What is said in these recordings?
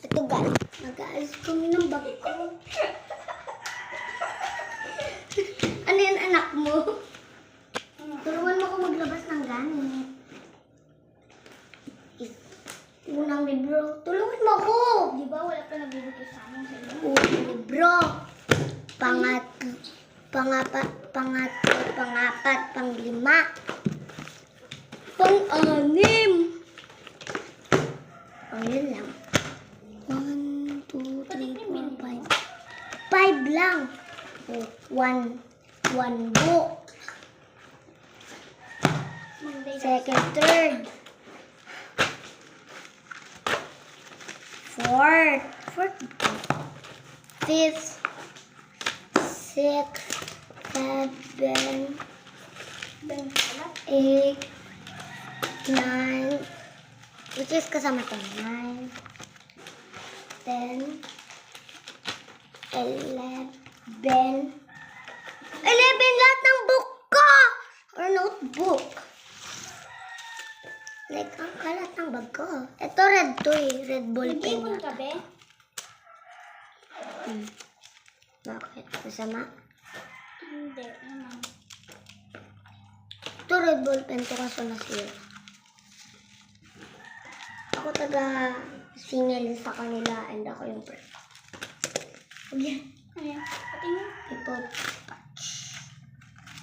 Ito guys, mag-aalis kami ng bag ko. Ano yan anak mo? Turuan mo ko maglabas ng gamit. Unang libro. Tulungan mo ako! Di ba wala pa nabibigay sa amin sa inyo? Unang libro. Pangapat, panglima. Pang-anim. Yun lang. 1, 2, 3, 4, 5. 5 lang. One book. Second, third. Fourth. Fifth. Sixth. 7. 8. 9. Which is kasama to. 9. 10. 11. 11 lahat ng book ko! Or notebook. Like, ang kalat ng bag ko. Ito red to eh. Red ball pen Hindi mo yata. tabi? Bakit? Masama? Hindi naman. Ito red ball pen to kaso nasira. Ako taga-singil sa kanila and ako yung perfect. Ayan. Ayan. Pati mo. Ito.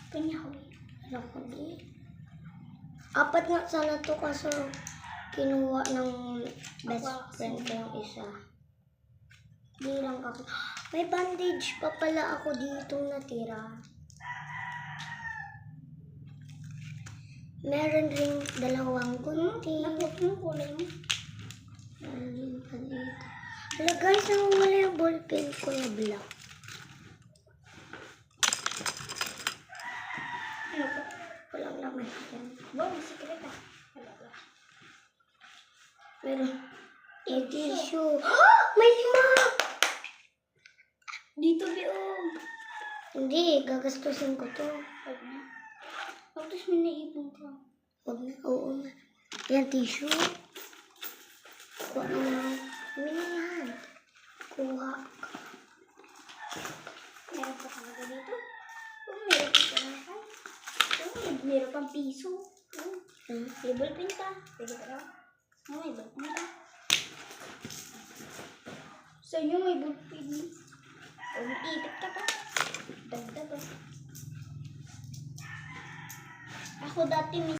Panyahoy. Alam ko di. 4 nga sana to kaso kinuha ng best friend ko yung isa. Di lang ako. May bandage pa pala ako ditong natira. Meron ring 2 gunting. Napot mo kulay mo. Meron rin pa dito. Hala guys, wala yung ballpen ko na black. Ano po? Walang laman yan. Wow, sikret ah. Talaga. Meron. Tissue. May 5! Dito, Biong. Hindi, gagastusin ko to. Huwag na. Tapos may naipon ka. Huwag na, oo nga. Yan, tissue. Kuha na. Kami na yan. Kuha. Meron pa talaga dito. Oh, meron pa talaga. Oh, meron pang piso. Oh, may ballpen ka. Pwede ka daw. Oh, may ballpen ka. Sa inyo may ballpen. Oh, may ipit ka pa. Dagdag ah. Ako dati may